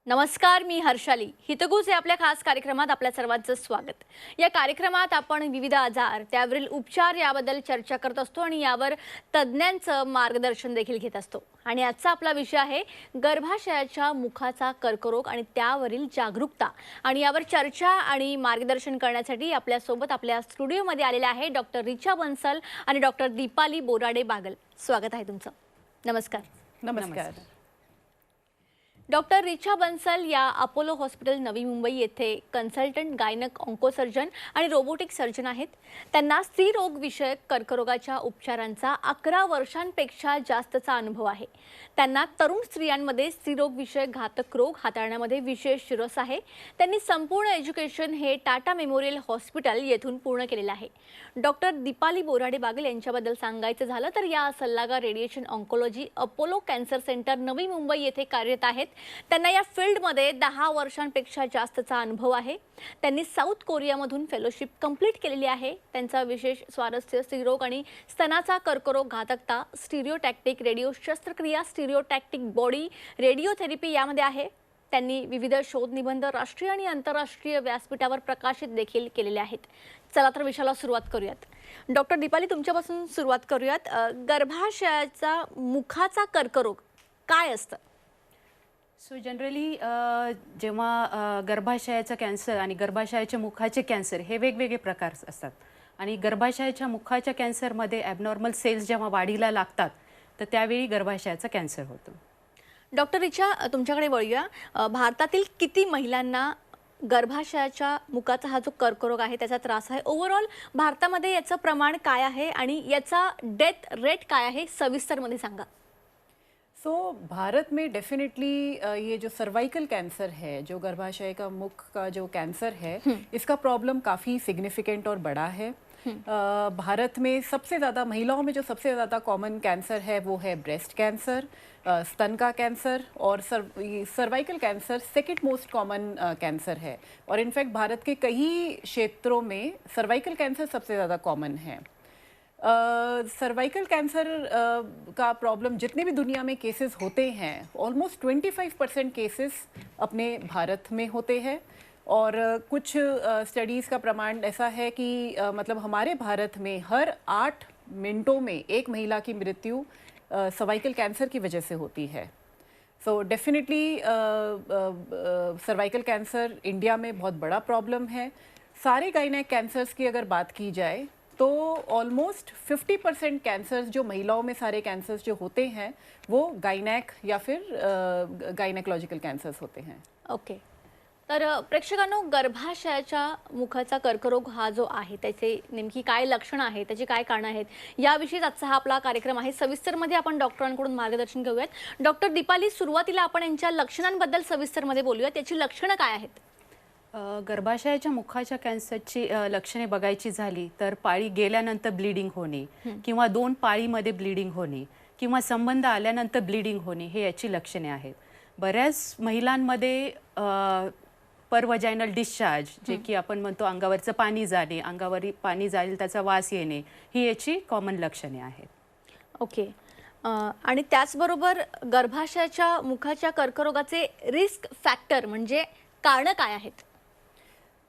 नमस्कार, मी हर्षाली. हितगुज या आपल्या खास कार्यक्रमात आपल्या सर्वांचं स्वागत. या कार्यक्रमात आपण विविध आजार, त्यावरील उपचार याबद्दल चर्चा करत असतो आणि यावर तज्ज्ञांचं मार्गदर्शन देखील घेत असतो. आणि आजचा आपला विषय आहे गर्भाशयाच्या मुखाचा कर्करोग आणि त्यावरील जागरूकता. आणि यावर चर्चा आणि मार्गदर्शन करण्यासाठी आपल्यासोबत आपल्या स्टुडिओमध्ये आलेले आहे डॉक्टर रिचा बन्सल आणि डॉक्टर दीपाली बोराडे बागल. स्वागत आहे तुमचं. नमस्कार. नमस्कार. डॉक्टर रिचा बन्सल या अपोलो हॉस्पिटल नवी मुंबई येथे कन्सल्टंट गायनक ऑन्कोसर्जन आणि रोबोटिक सर्जन आहेत. त्यांना स्त्रीरोग विषयक कर्करोगाच्या उपचारांचा 11 वर्षांपेक्षा जास्तचा अनुभव आहे. त्यांना तरुण स्त्रियांमध्ये स्त्रीरोग विषयक घातक रोग हाताळण्यामध्ये विशेष रस आहे. त्यांनी संपूर्ण एज्युकेशन हे टाटा मेमोरियल हॉस्पिटल येथून पूर्ण केलेलं आहे. डॉक्टर दीपाली बोराडे बागल यांच्याबद्दल सांगायचं झालं तर या सल्लागार radiation oncology Apollo cancer centre Navi Mumbai येथे कार्यरत आहेत. त्यांना या फील्डमध्ये 10 वर्षांपेक्षा जास्तचा अनुभव आहे. त्यांनी साऊथ कोरियामधून फेलोशिप कंप्लीट केलेली आहे. त्यांचा विशेष स्वारस्य स्त्रीरोग आणि स्तनाचा कर्करोग घातकता, स्टिरिओटॅक्टिक रेडिओ शस्त्रक्रिया, स्टिरिओटॅक्टिक बॉडी रेडिओथेरपी यामध्ये आहे. त्यांनी विविध शोध निबंध राष्ट्रीय आणि आंतरराष्ट्रीय व्यासपीठावर प्रकाशित देखील केलेले आहेत. चला तर विषयाला सुरुवात करूयात. डॉक्टर दीपाली, तुमच्यापासून सुरुवात करूयात. गर्भाशयाचा मुखाचा कर्करोग काय असतं? सो जनरली जेव्हा गर्भाशयाचा कॅन्सर आणि गर्भाशयाच्या मुखाचे कॅन्सर हे वेगवेगळे प्रकार असतात आणि गर्भाशयाच्या मुखाच्या कॅन्सरमध्ये ॲबनॉर्मल सेल्स जेव्हा वाढीला लागतात तर त्यावेळी गर्भाशयाचा कॅन्सर होतो. डॉक्टर रिचा, तुमच्याकडे वळूया. भारतातील किती महिलांना गर्भाशयाच्या मुखाचा हा जो कर्करोग आहे त्याचा त्रास आहे? ओव्हरऑल भारतामध्ये याचं प्रमाण काय आहे आणि याचा डेथ रेट काय आहे, सविस्तरमध्ये सांगा. भारत में डेफिनेटली ये जो सर्वाइकल कैंसर है, जो गर्भाशय का मुख का जो कैंसर है, इसका प्रॉब्लम काफ़ी सिग्निफिकेंट और बड़ा है. भारत में सबसे ज़्यादा महिलाओं में जो सबसे ज़्यादा कॉमन कैंसर है वो है ब्रेस्ट कैंसर, स्तन का कैंसर और cervical cancer second most common cancer है. और इनफैक्ट भारत के कई क्षेत्रों में सर्वाइकल कैंसर सबसे ज़्यादा कॉमन है. सर्वाइकल कैंसर का प्रॉब्लम जितने भी दुनिया में केसेस होते हैं, ऑलमोस्ट 25% केसेस अपने भारत में होते हैं. और कुछ स्टडीज़ का प्रमाण ऐसा है कि मतलब हमारे भारत में हर 8 मिनटों में एक महिला की मृत्यु सर्वाइकल कैंसर की वजह से होती है. So definitely cervical cancer India में बहुत बड़ा प्रॉब्लम है. सारे गायनेक कैंसर्स की अगर बात की जाए तो ऑलमोस्ट 50% कैंसर्स जो महिलाओं में सारे कैंसर्स जो होते हैं वो गायनेक या फिर गायनेकोलॉजिकल कैंसर्स होते हैं. ओके. तर प्रेक्षकांनो, गर्भाशयाच्या मुखाचा कर्करोग हा जो आहे त्याचे नेमकी काय लक्षणं आहेत, त्याची काय कारणं आहेत, याविषयीच आजचा हा आपला कार्यक्रम आहे. सविस्तरमध्ये आपण डॉक्टरांकडून मार्गदर्शन घेऊयात. डॉक्टर दीपाली, सुरुवातीला आपण यांच्या लक्षणांबद्दल सविस्तरमध्ये बोलूयात. त्याची लक्षणं काय आहेत? गर्भाशयाच्या मुखाच्या कॅन्सरची लक्षणे बघायची झाली तर पाळी गेल्यानंतर ब्लिडिंग होणे किंवा 2 पाळीमध्ये ब्लिडिंग होणे किंवा संबंध आल्यानंतर ब्लिडिंग होणे हे याची लक्षणे आहेत. बऱ्याच महिलांमध्ये परवजायनल डिस्चार्ज, जे की आपण म्हणतो अंगावरचं पाणी जाणे, अंगावर पाणी जाईल त्याचा वास येणे, ही याची कॉमन लक्षणे आहेत. ओके. आणि त्याचबरोबर गर्भाशयाच्या मुखाच्या कर्करोगाचे रिस्क फॅक्टर म्हणजे कारणं काय आहेत?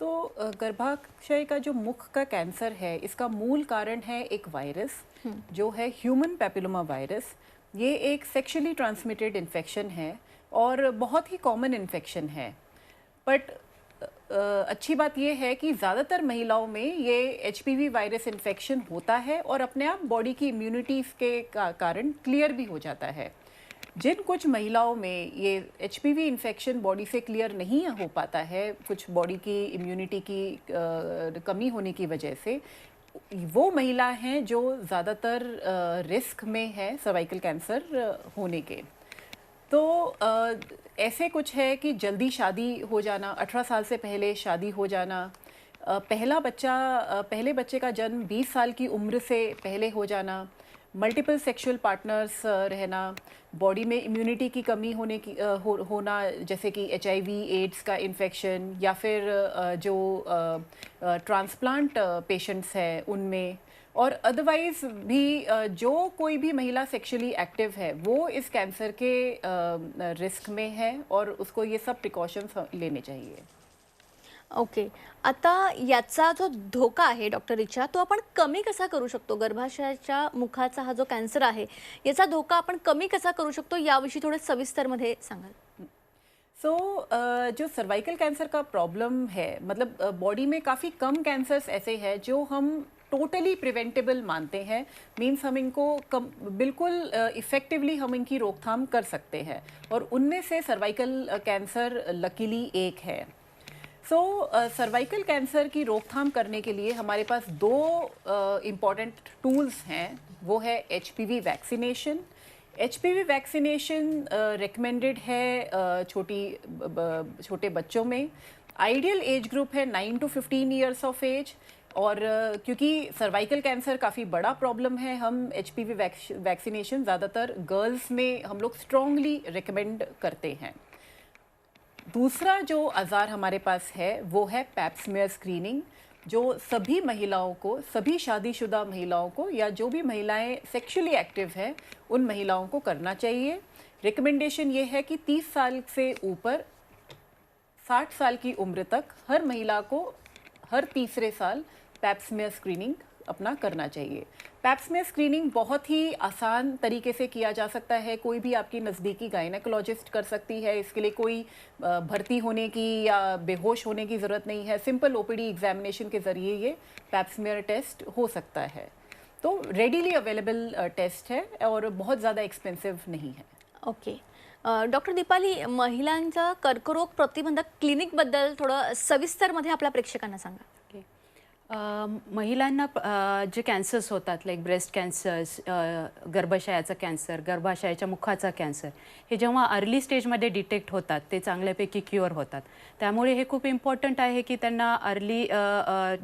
तो गर्भाशय का जो मुख का कैंसर है, इसका मूल कारण है एक वायरस जो है ह्यूमन पैपिलोमा वायरस. ये एक सेक्शुअली ट्रांसमिटेड इन्फेक्शन है और बहुत ही कॉमन इन्फेक्शन है. बट अच्छी बात ये है कि ज़्यादातर महिलाओं में ये HPV वायरस इन्फेक्शन होता है और अपने आप बॉडी की इम्यूनिटी के कारण क्लियर भी हो जाता है. जिन कुछ महिलाओं में ये HPV इन्फेक्शन बॉडी से क्लियर नहीं हो पाता है, कुछ बॉडी की इम्यूनिटी की कमी होने की वजह से, वो महिला हैं जो ज़्यादातर रिस्क में है सर्वाइकल कैंसर होने के. तो ऐसे कुछ है कि जल्दी शादी हो जाना, 18 साल से पहले शादी हो जाना, पहले बच्चे का जन्म 20 साल की उम्र से पहले हो जाना, मल्टीपल सेक्सुअल पार्टनर्स रहना, बॉडी में इम्यूनिटी की कमी होना जैसे कि HIV एड्स का इन्फेक्शन या फिर जो ट्रांसप्लांट पेशेंट्स हैं उनमें, और अदरवाइज भी जो कोई भी महिला सेक्सुअली एक्टिव है वो इस कैंसर के रिस्क में है और उसको ये सब प्रिकॉशन्स लेने चाहिए। ओके. आता याचा जो धोका आहे डॉक्टर रिचा, तो आपण कमी कसा करू शकतो? गर्भाशयाच्या मुखाचा हा जो कॅन्सर आहे, याचा धोका आपण कमी कसा करू शकतो, याविषयी थोडं सविस्तरमध्ये सांगाल? जो सर्वाइकल कैंसर का प्रॉब्लम है, मतलब बॉडी में काफ़ी कम कैंसर्स ऐसे हैं जो हम टोटली प्रिवेंटेबल मानते हैं। मीन्स हम इनको बिल्कुल इफ़ेक्टिवली हम इनकी रोकथाम कर सकते हैं और उनमें से सर्वाइकल कैंसर लकीली एक है। सर्वाइकल कैंसर की रोकथाम करने के लिए हमारे पास दो इम्पॉर्टेंट टूल्स हैं। वो है HPV vaccination. HPV vaccination recommended है छोटे बच्चों में। आइडियल एज ग्रुप है 9 to 15 ईयर्स ऑफ एज। और क्योंकि सर्वाइकल कैंसर काफ़ी बड़ा प्रॉब्लम है, हम HPV वैक्सीनेशन ज़्यादातर गर्ल्स में हम लोग स्ट्रॉन्गली रिकमेंड करते हैं। दूसरा जो औज़ार हमारे पास है वो है पैप स्मीयर स्क्रीनिंग, जो सभी महिलाओं को, सभी शादीशुदा महिलाओं को या जो भी महिलाएं सेक्सुअली एक्टिव हैं उन महिलाओं को करना चाहिए। रिकमेंडेशन ये है कि 30 साल से ऊपर 60 साल की उम्र तक हर महिला को हर तीसरे साल पैप स्मीयर स्क्रीनिंग अपना करना चाहिए। पैप स्मीयर स्क्रीनिंग बहुत ही आसान तरीके से किया जा सकता है। कोई भी आपकी नज़दीकी गायनेकोलॉजिस्ट कर सकती है। इसके लिए कोई भर्ती होने की या बेहोश होने की ज़रूरत नहीं है। सिंपल OPD एग्जामिनेशन के ज़रिए ये पैप स्मीयर टेस्ट हो सकता है। तो रेडीली अवेलेबल टेस्ट है और बहुत ज़्यादा एक्सपेंसिव नहीं है। ओके. डॉक्टर दीपाली, महिलांचा कर्करोग प्रतिबंधक क्लिनिकबद्दल थोडं सविस्तरमध्ये आपल्या प्रेक्षकांना सांगा. महिलांना जे कॅन्सर्स होतात, लाईक ब्रेस्ट कॅन्सर्स, गर्भाशयाचा कॅन्सर, गर्भाशयाच्या मुखाचा कॅन्सर, हे जेव्हा अर्ली स्टेजमध्ये डिटेक्ट होतात ते चांगल्यापैकी क्युअर होतात. त्यामुळे हे खूप इम्पॉर्टंट आहे की त्यांना अर्ली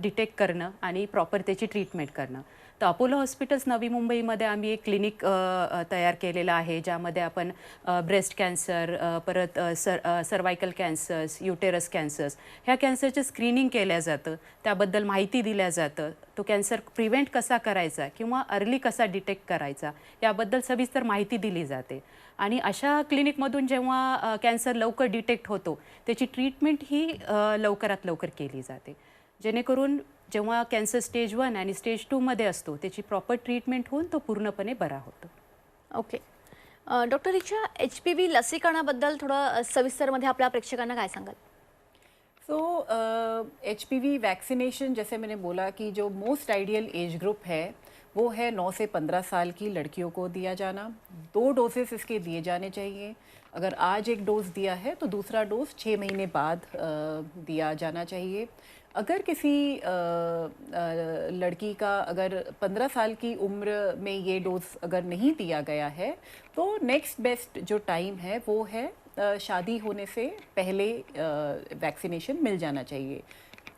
डिटेक्ट करणं आणि प्रॉपर त्याची ट्रीटमेंट करणं. तर अपोलो हॉस्पिटल्स नवी मुंबईमध्ये आम्ही एक क्लिनिक तयार केलेलं आहे, ज्यामध्ये आपण ब्रेस्ट कॅन्सर, परत सर्वायकल कॅन्सर्स, युटेरस कॅन्सर्स, ह्या कॅन्सरचे स्क्रीनिंग केलं जातं, त्याबद्दल माहिती दिल्या जातं. तो कॅन्सर प्रिव्हेंट कसा करायचा किंवा अर्ली कसा डिटेक्ट करायचा याबद्दल सविस्तर माहिती दिली जाते. आणि अशा क्लिनिकमधून जेव्हा कॅन्सर लवकर डिटेक्ट होतो त्याची ट्रीटमेंट ही लवकरात लवकर केली जाते, जेणेकरून जेव्हा कॅन्सर स्टेज 1 आणि स्टेज 2 मध्ये असतो त्याची प्रॉपर ट्रीटमेंट होऊन तो पूर्णपणे बरा होतो. ओके. डॉक्टर रिचा, HPV लसीकरणाबद्दल थोडं सविस्तरमध्ये आपल्या प्रेक्षकांना काय सांगाल? HPV वैक्सीनेशन, जैसे मैंने बोला कि जो मोस्ट आइडियल एज ग्रुप है वो है 9 से 15 साल की लड़कियों को दिया जाना। 2 डोजेस इसके दिए जाने चाहिए। अगर आज एक डोज दिया है तो दूसरा डोज 6 महीने बाद दिया जाना चाहिए। अगर किसी लड़की का अगर 15 साल की उम्र में ये डोज अगर नहीं दिया गया है तो नेक्स्ट बेस्ट जो टाइम है वो है शादी होने से पहले वैक्सीनेशन मिल जाना चाहिए।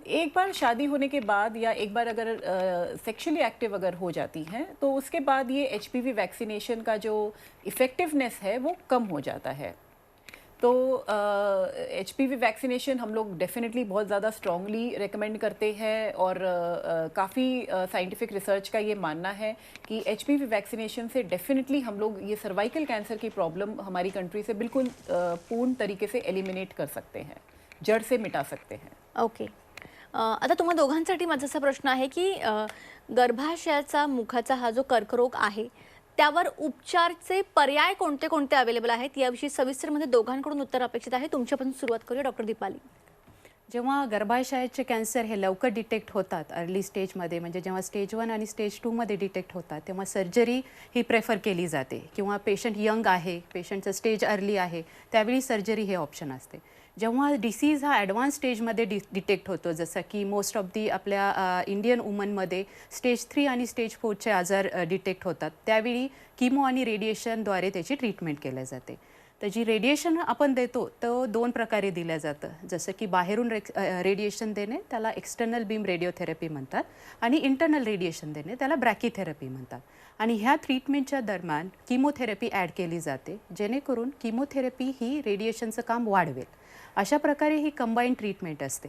एक बार शादी होने के बाद या एक बार अगर सेक्सुअली एक्टिव अगर हो जाती हैं तो उसके बाद ये HPV वैक्सीनेशन का जो इफ़ेक्टिवनेस है वो कम हो जाता है। तो HPV वैक्सीनेशन हम लोग डेफिनेटली बहुत ज़्यादा स्ट्रॉन्गली रेकमेंड करते हैं और काफ़ी साइंटिफिक रिसर्च का ये मानना है कि HPV वैक्सीनेशन से डेफिनेटली हम लोग ये सर्वाइकल कैंसर की प्रॉब्लम हमारी कंट्री से बिल्कुल पूर्ण तरीके से एलिमिनेट कर सकते हैं, जड़ से मिटा सकते हैं। ओके. आता तुम्हा दोघांसाठी माझा असा प्रश्न आहे की गर्भाशयाचा मुखाचा हा जो कर्करोग आहे त्यावर उपचारचे पर्याय कोणते कोणते अवेलेबल आहेत याविषयी सविस्तरमध्ये दोघांकडून उत्तर अपेक्षित आहे. तुमच्यापासून सुरुवात करूया डॉक्टर दीपाली. जेव्हा गर्भाशयाचे कॅन्सर हे लवकर डिटेक्ट होतात अर्ली स्टेजमध्ये, म्हणजे जेव्हा स्टेज 1 आणि स्टेज 2 मध्ये डिटेक्ट होतात तेव्हा सर्जरी ही प्रेफर केली जाते. किंवा पेशंट यंग आहे, पेशंटचं स्टेज अर्ली आहे, त्यावेळी सर्जरी हे ऑप्शन असते. जेव्हा डिसीज हा ॲडव्हान्स स्टेजमध्ये डिटेक्ट होतो, जसं की मोस्ट ऑफ दी आपल्या इंडियन वुमनमध्ये स्टेज 3 आणि स्टेज 4चे आजार डिटेक्ट होतात, त्यावेळी किमो आणि रेडिएशनद्वारे त्याची ट्रीटमेंट केली जाते. तर जी रेडिएशन आपण देतो तो 2 प्रकारे दिलं जातं, जसं की बाहेरून रेडिएशन देणे त्याला एक्सटर्नल बीम रेडिओथेरपी म्हणतात आणि इंटरनल रेडिएशन देणे त्याला ब्रॅकीथेरपी म्हणतात. आणि ह्या ट्रीटमेंटच्या दरम्यान किमोथेरपी ॲड केली जाते, जेणेकरून किमोथेरपी ही रेडिएशनचं काम वाढवेल. अशा प्रकारे ही कंबाईन ट्रीटमेंट असते.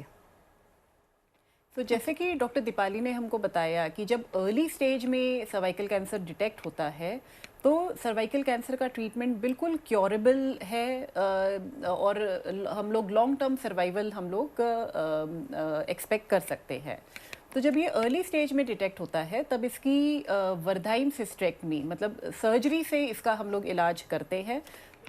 तो जैसे कि डॉक्टर दीपाली ने हमको बताया कि जब अर्ली स्टेज में सर्वाइकल कैंसर डिटेक्ट होता है तो सर्वाइकल कैंसर का ट्रीटमेंट बिल्कुल क्योरेबल है और हम लोग लॉन्ग टर्म सर्वाइवल हम लोग एक्सपेक्ट कर सकते हैं। तो जब ये अर्ली स्टेज में डिटेक्ट होता है तब इसकी वर्धाइन सिस्टेक्टमी मतलब सर्जरी से इसका हम लोग इलाज करते हैं।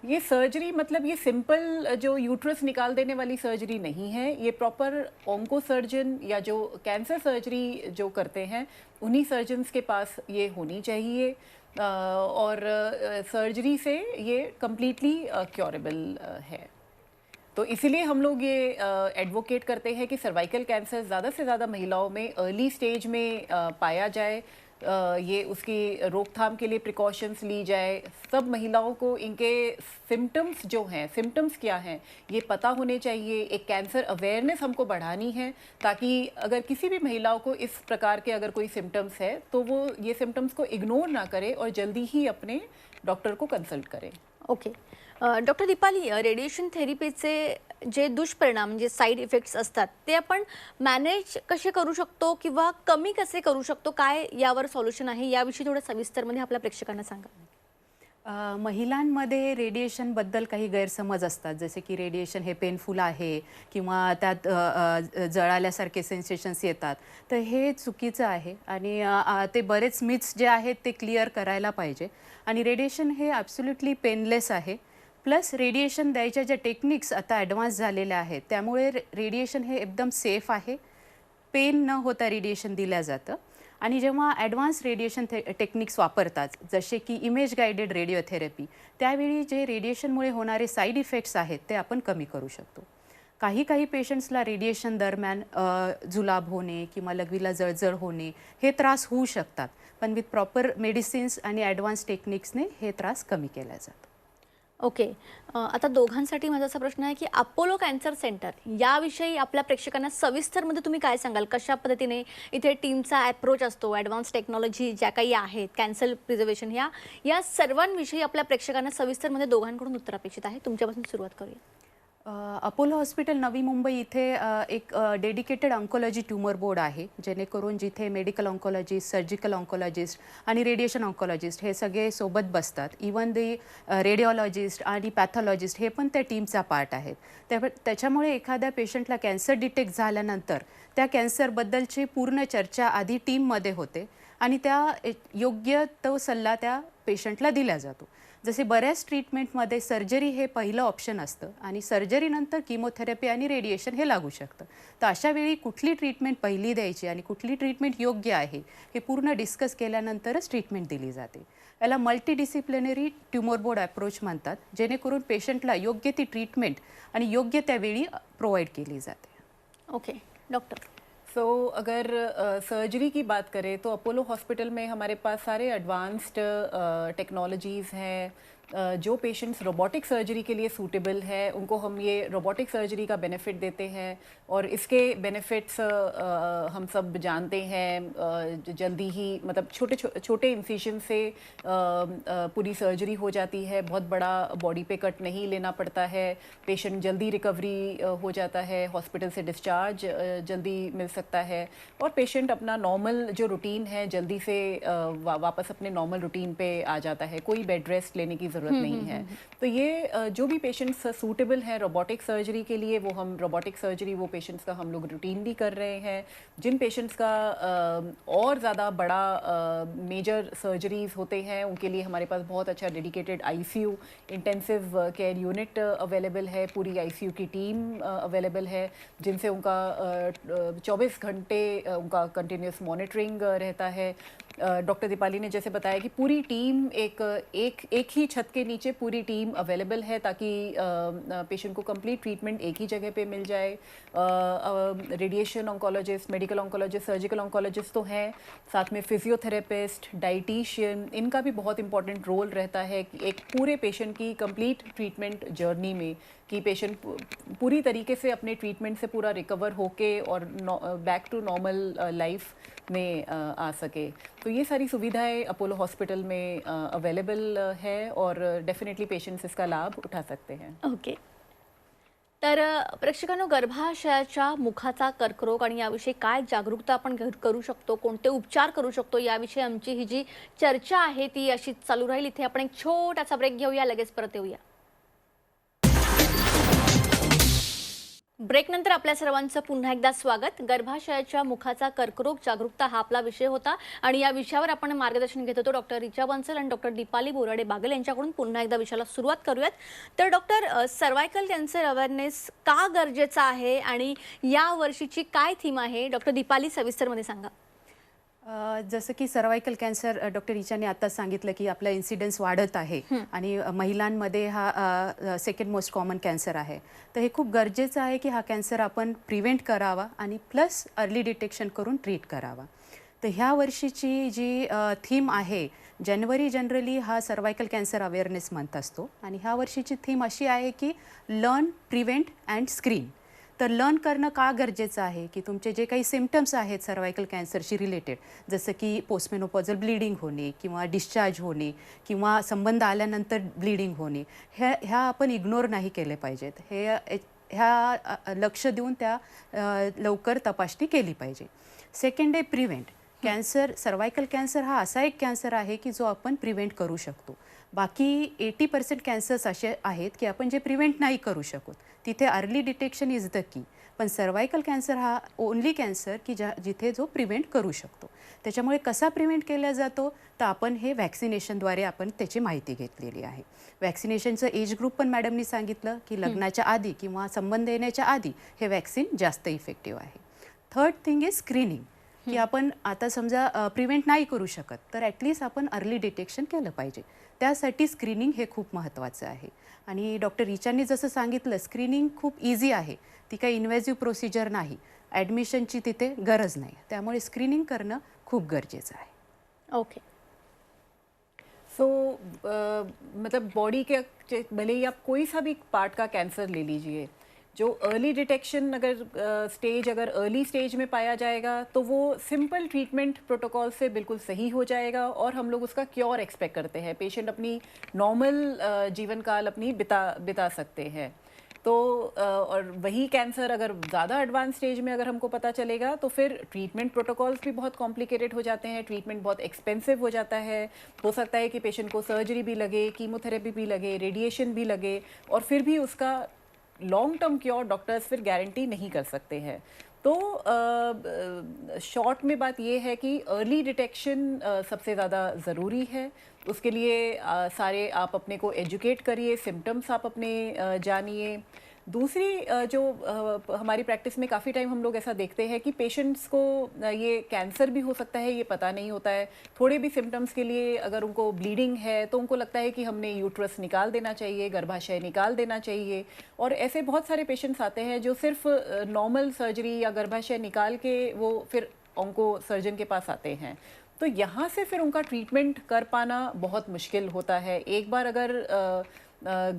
ये सर्जरी मतलब ये सिंपल जो यूट्रस निकाल देने वाली सर्जरी नहीं है, ये प्रॉपर ऑन्को सर्जन या जो कैंसर सर्जरी जो करते हैं उन्हीं सर्जन्स के पास ये होनी चाहिए और सर्जरी से ये कम्प्लीटली क्योरेबल है। तो इसीलिए हम लोग ये एडवोकेट करते हैं कि सर्वाइकल कैंसर ज़्यादा से ज़्यादा महिलाओं में अर्ली स्टेज में पाया जाए, ये उसकी रोकथाम के लिए प्रिकॉशंस ली जाए। सब महिलाओं को इनके सिम्टम्स जो हैं, सिम्टम्स क्या हैं ये पता होने चाहिए। एक कैंसर अवेयरनेस हमको बढ़ानी है ताकि अगर किसी भी महिलाओं को इस प्रकार के अगर कोई सिम्टम्स है तो वो ये सिम्टम्स को इग्नोर ना करे और जल्दी ही अपने डॉक्टर को कंसल्ट करें। ओके डॉक्टर दीपाली, रेडिएशन थेरपीचे जे दुष्परिणाम म्हणजे साईड इफेक्ट्स असतात ते आपण मॅनेज कसे करू शकतो किंवा कमी कसे करू शकतो, काय यावर सॉल्युशन आहे याविषयी थोडं सविस्तरमध्ये आपल्या प्रेक्षकांना सांगा। महिलांमध्ये रेडिएशनबद्दल काही गैरसमज असतात, जसे की रेडिएशन हे पेनफुल आहे किंवा त्यात जळाल्यासारखे सेन्सेशन्स येतात, तर हे चुकीचं आहे आणि ते बरेच मिथ्स जे आहेत ते क्लिअर करायला पाहिजे। आणि रेडिएशन हे ॲब्सोल्युटली पेनलेस आहे, प्लस रेडिएशन द्यायच्या ज्या टेक्निक्स आता ॲडव्हान्स झालेल्या आहेत त्यामुळे रेडिएशन हे एकदम सेफ आहे, पेन न होता रेडिएशन दिलं जातं। आणि जेव्हा ॲडव्हान्स रेडिएशन टेक्निक्स वापरतात जसे की इमेज गाइडेड रेडिओथेरपी, त्यावेळी जे रेडिएशनमुळे होणारे साईड इफेक्ट्स आहेत ते आपण कमी करू शकतो। काही पेशंट्सला रेडिएशन दरम्यान जुलाब होणे किंवा लघवीला जळजळ होणे हे त्रास होऊ शकतात, पण विथ प्रॉपर मेडिसिन्स आणि ॲडव्हान्स टेक्निक्सने हे त्रास कमी केला जातो। ओके आता दोघांसाठी माझा असा प्रश्न आहे की अपोलो कॅन्सर सेंटर याविषयी आपल्या प्रेक्षकांना सविस्तरमध्ये तुम्ही काय सांगाल, कशा पद्धतीने इथे टीमचा ॲप्रोच असतो, ॲडव्हान्स टेक्नॉलॉजी ज्या काही आहेत, कॅन्सर प्रिझर्वेशन या सर्वांविषयी आपल्या प्रेक्षकांना सविस्तरमध्ये दोघांकडून उत्तर अपेक्षित आहे। तुमच्यापासून सुरुवात करूया। अपोलो हॉस्पिटल नवी मुंबई इथे एक डेडिकेटेड ऑन्कोलॉजी ट्यूमर बोर्ड आहे, जेणेकरून जिथे मेडिकल ऑन्कोलॉजिस्ट, सर्जिकल ऑन्कोलॉजिस्ट आणि रेडिएशन ऑन्कोलॉजिस्ट हे सगळे सोबत बसतात। इवन दी रेडिओलॉजिस्ट आणि पॅथॉलॉजिस्ट हे पण त्या टीमचा पार्ट आहेत। त्याच्यामुळे एखाद्या पेशंटला कॅन्सर डिटेक्ट झाल्यानंतर त्या कॅन्सरबद्दलची पूर्ण चर्चा आधी टीममध्ये होते आणि त्या योग्य तो सल्ला त्या पेशंटला दिला जातो। जसे बऱ्याच ट्रीटमेंटमध्ये सर्जरी हे पहिलं ऑप्शन असतं आणि सर्जरीनंतर किमोथेरपी आणि रेडिएशन हे लागू शकतं। तर अशा वेळी कुठली ट्रीटमेंट पहिली द्यायची आणि कुठली ट्रीटमेंट योग्य आहे हे पूर्ण डिस्कस केल्यानंतरच ट्रीटमेंट दिली जाते। याला मल्टीडिसिप्लिनरी ट्यूमर बोर्ड अप्रोच म्हणतात, जेणेकरून पेशंटला योग्य ती ट्रीटमेंट आणि योग्य त्यावेळी प्रोवाइड केली जाते। ओके डॉक्टर, अगर सर्जरी की बात करें तो अपोलो हॉस्पिटल में हमारे पास सारे एडवांस्ड टेक्नोलॉजीज़ हैं। जो पेशेंट्स रोबोटिक सर्जरी के लिए सूटेबल है उनको हम ये रोबोटिक सर्जरी का बेनिफिट देते हैं और इसके बेनिफिट्स हम सब जानते हैं। जल्दी ही मतलब छोटे इंसिजन से पूरी सर्जरी हो जाती है, बहुत बड़ा बॉडी पे कट नहीं लेना पड़ता है, पेशेंट जल्दी रिकवरी हो जाता है, हॉस्पिटल से डिस्चार्ज जल्दी मिल सकता है और पेशेंट अपना नॉर्मल जो रूटीन है जल्दी से वापस अपने नॉर्मल रूटीन पे आ जाता है, कोई बेड रेस्ट लेने की ज़रूरत नहीं है। तो ये जो भी पेशेंट्स सूटेबल हैं रोबोटिक सर्जरी के लिए वो हम रोबोटिक सर्जरी वो पेशेंट्स का हम लोग रूटीनली कर रहे हैं। जिन पेशेंट्स का और ज़्यादा बड़ा मेजर सर्जरीज होते हैं उनके लिए हमारे पास बहुत अच्छा dedicated ICU intensive care unit available है, पूरी आईसीयू की टीम अवेलेबल है जिनसे उनका 24 घंटे उनका कंटिन्यूस मॉनिटरिंग रहता है। डॉक्टर दीपाली ने जैसे बताया कि पूरी टीम एक ही छत के नीचे पूरी टीम अवेलेबल है ताकि पेशेंट को कंप्लीट ट्रीटमेंट एक ही जगह पे मिल जाए। Radiation oncologist, medical oncologist, surgical oncologist तो हैं, साथ में फिजियोथेरेपिस्ट, डाइटिशियन, इनका भी बहुत इंपॉर्टेंट रोल रहता है कि एक पूरे पेशेंट की कंप्लीट ट्रीटमेंट जर्नी में कि पेशेंट पूरी तरीके से अपने ट्रीटमेंट से पूरा रिकवर होके और बैक टू नॉर्मल लाइफ में आ सके। तो ये सारी सुविधाएं अपोलो हॉस्पिटल में अवेलेबल है और डेफिनेटली पेशेंट्स इसका लाभ उठा सकते हैं। ओके तर प्रेक्षकांनो, गर्भाशयाच्या मुखाचा कर्करोग आणि याविषयी काय जागरूकता आपण करू शकतो, कोणते उपचार करू शकतो, याविषयी आमची ही जी चर्चा आहे ती अशीच चालू राहील. इथे आपण एक छोटासा ब्रेक घेऊया, लगेच परत येऊया. ब्रेकनंतर आपल्या सर्वांचं पुन्हा एकदा स्वागत. गर्भाशयाच्या मुखाचा कर्करोग जागरूकता हा आपला विषय होता आणि या विषयावर आपण मार्गदर्शन घेत होतो डॉक्टर रिचा बन्सल आणि डॉक्टर दीपाली बोराडे बागल यांच्याकडून. पुन्हा एकदा विषयाला सुरुवात करूयात. तर डॉक्टर, सर्वायकल कॅन्सर अवेअरनेस का गरजेचा आहे आणि या वर्षीची काय थीम आहे, डॉक्टर दीपाली सविस्तरमध्ये सांगा. जसं की सर्वायकल कॅन्सर डॉक्टर रिचाने आता सांगितलं की आपला इन्सिडेन्स वाढत आहे आणि महिलांमध्ये हा सेकंड मोस्ट कॉमन कॅन्सर आहे. तर हे खूप गरजेचं आहे की हा कॅन्सर आपण प्रिव्हेंट करावा आणि प्लस अर्ली डिटेक्शन करून ट्रीट करावा. तर ह्या वर्षीची जी थीम आहे, जानेवारी जनरली हा सर्वायकल कॅन्सर अवेअरनेस मंथ असतो आणि ह्या वर्षीची थीम अशी आहे की लर्न, प्रिव्हेंट अँड स्क्रीन. तर लर्न करणं का गरजेचं आहे की तुमचे जे काही सिम्पटम्स आहेत सर्वायकल कॅन्सरशी रिलेटेड, जसं की पोस्टमेनोपॉझल ब्लिडिंग होणे किंवा डिस्चार्ज होणे किंवा संबंध आल्यानंतर ब्लिडिंग होणे, ह्या आपण इग्नोर नाही केले पाहिजेत. ह्या लक्ष देऊन त्या लवकर तपासणी केली पाहिजे. सेकंड आहे प्रिव्हेंट. कॅन्सर, सर्वायकल कॅन्सर हा असा एक कॅन्सर आहे की जो आपण प्रिव्हेंट करू शकतो. बाकी 80% कॅन्सर्स असे आहेत की आपण जे प्रिव्हेंट नाही करू शकत. तिथे early detection is the key. पण सर्वायकल कॅन्सर हा ओनली कॅन्सर की जिथे जो प्रिव्हेंट करू शकतो. त्याच्यामुळे कसा प्रिव्हेंट केला जातो, तर आपण हे व्हॅक्सिनेशनद्वारे आपण त्याची माहिती घेतलेली आहे. व्हॅक्सिनेशनचं एज ग्रुप पण मॅडमनी सांगितलं की लग्नाच्या आधी किंवा संबंध येण्याच्या आधी हे व्हॅक्सिन जास्त इफेक्टिव्ह आहे. थर्ड थिंग इज स्क्रीनिंग, की आपण आता समजा प्रिव्हेंट नाही करू शकत तर ॲटलिस्ट आपण अर्ली डिटेक्शन केलं पाहिजे. त्यासाठी स्क्रीनिंग हे खूप महत्त्वाचं आहे. आणि डॉक्टर रिचांनी जसं सांगितलं, स्क्रीनिंग खूप इझी आहे, ती काही इन्व्हेजिव्ह प्रोसिजर नाही, ॲडमिशनची तिथे गरज नाही. त्यामुळे स्क्रीनिंग करणं खूप गरजेचं आहे. ओके. सो मतलब बॉडी के भले ही आप कोई सा भी पार्ट का कैंसर ले लीजिए, जो अर्ली डिटेक्शन अगर स्टेज अगर अर्ली स्टेज में पाया जाएगा तो वो सिंपल ट्रीटमेंट प्रोटोकॉल से बिल्कुल सही हो जाएगा और हम लोग उसका क्योर एक्सपेक्ट करते हैं. पेशेंट अपनी नॉर्मल जीवन काल अपनी बिता सकते हैं. तो और वही कैंसर अगर ज़्यादा एडवांस स्टेज में अगर हमको पता चलेगा तो फिर ट्रीटमेंट प्रोटोकॉल्स भी बहुत कॉम्प्लिकेटेड हो जाते हैं, ट्रीटमेंट बहुत एक्सपेंसिव हो जाता है. हो सकता है कि पेशेंट को सर्जरी भी लगे, कीमोथेरेपी भी लगे, रेडिएशन भी लगे और फिर भी उसका लॉन्ग टर्म क्योर डॉक्टर्स फिर गारंटी नहीं कर सकते हैं. तो शॉर्ट में बात ये है कि अर्ली डिटेक्शन सबसे ज़्यादा ज़रूरी है. उसके लिए सारे आप अपने को एजुकेट करिए, सिम्टम्स आप अपने जानिए. दूसरी जो हमारी प्रैक्टिस में काफ़ी टाइम हम लोग ऐसा देखते हैं कि पेशेंट्स को ये कैंसर भी हो सकता है, ये पता नहीं होता है. थोड़े भी सिम्टम्स के लिए अगर उनको ब्लीडिंग है तो उनको लगता है कि हमने यूट्रस निकाल देना चाहिए, गर्भाशय निकाल देना चाहिए. और ऐसे बहुत सारे पेशेंट्स आते हैं जो सिर्फ नॉर्मल सर्जरी या गर्भाशय निकाल के वो फिर ऑन्को सर्जन के पास आते हैं. तो यहाँ से फिर उनका ट्रीटमेंट कर पाना बहुत मुश्किल होता है. एक बार अगर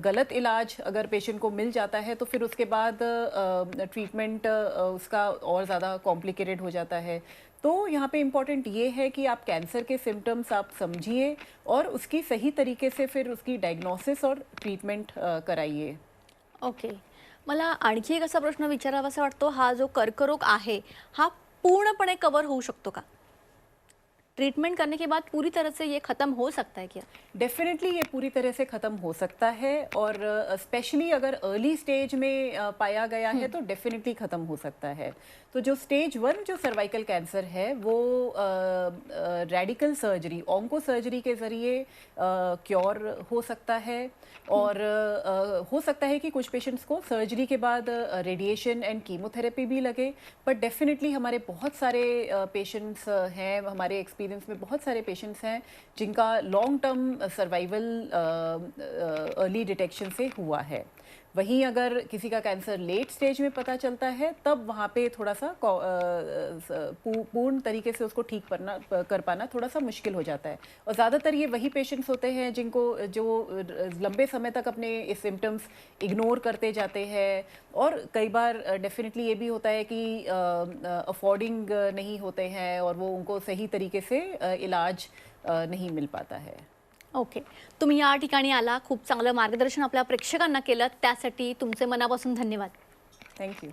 गलत इलाज अगर पेशेंट को मिल जाता है तो फिर उसके बाद ट्रीटमेंट उसका और ज़्यादा कॉम्प्लिकेटेड हो जाता है. तो यहाँ पे इम्पॉर्टेंट ये है कि आप कैंसर के सिम्टम्स आप समझिए और उसकी सही तरीके से फिर उसकी डायग्नोसिस और ट्रीटमेंट कराइए. ओके. मला आणखी एक असा प्रश्न विचारावासा वाटतो, हा जो कर्करोग आहे हा पूर्णपणे कवर होऊ शकतो का? ट्रीटमेंट करने के बाद पूरी तरह से ये ख़त्म हो सकता है क्या? डेफिनेटली ये पूरी तरह से ख़त्म हो सकता है और स्पेशली अगर अर्ली स्टेज में पाया गया है तो डेफिनेटली ख़त्म हो सकता है. तो जो स्टेज 1 जो सर्वाइकल कैंसर है वो रेडिकल सर्जरी, ऑन्को सर्जरी के ज़रिए क्योर हो सकता है. और हो सकता है कि कुछ पेशेंट्स को सर्जरी के बाद रेडिएशन एंड कीमोथेरेपी भी लगे. बट डेफिनेटली हमारे बहुत सारे पेशेंट्स हैं, हमारे एक्सपीरियंस में बहुत सारे पेशेंट्स हैं जिनका long term survival early detection से हुआ है. वहीं अगर किसी का कैंसर लेट स्टेज में पता चलता है तब वहाँ पे थोड़ा सा पूर्ण तरीके से उसको ठीक कर पाना थोड़ा सा मुश्किल हो जाता है. और ज़्यादातर ये वही पेशेंट्स होते हैं जिनको जो लंबे समय तक अपने इस सिम्टम्स इग्नोर करते जाते हैं. और कई बार डेफिनेटली ये भी होता है कि अफोर्डिंग नहीं होते हैं और वो उनको सही तरीके से इलाज नहीं मिल पाता है. ओके. तुम्ही या ठिकाणी आला, खूप चांगलं मार्गदर्शन आपल्या प्रेक्षकांना केलं, त्यासाठी तुमचे मनापासून धन्यवाद. थँक्यू.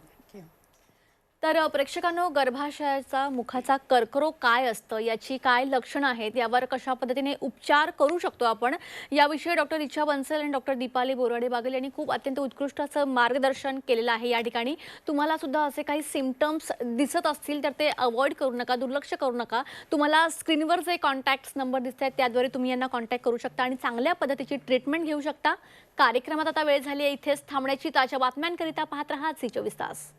तर प्रेक्षकांनो, गर्भाशयाचा मुखाचा कर्करोग काय असतं, याची काय लक्षणं आहेत, यावर कशा पद्धतीने उपचार करू शकतो आपण, याविषयी डॉक्टर रिचा बन्सल आणि डॉक्टर दीपाली बोराडे बागल यांनी खूप अत्यंत उत्कृष्ट असं मार्गदर्शन केलेलं आहे. या ठिकाणी तुम्हाला सुद्धा असे काही सिम्पटम्स दिसत असतील तर ते अवॉइड करू नका, दुर्लक्ष करू नका. तुम्हाला स्क्रीनवर जे कॉन्टॅक्ट्स नंबर दिसत आहेत त्याद्वारे तुम्ही यांना कॉन्टॅक्ट करू शकता आणि चांगल्या पद्धतीची ट्रीटमेंट घेऊ शकता. कार्यक्रमात आता वेळ झाली आहे इथेच थांबण्याची. ताज्या बातम्यांकरिता पाहत रहा झी 24 तास.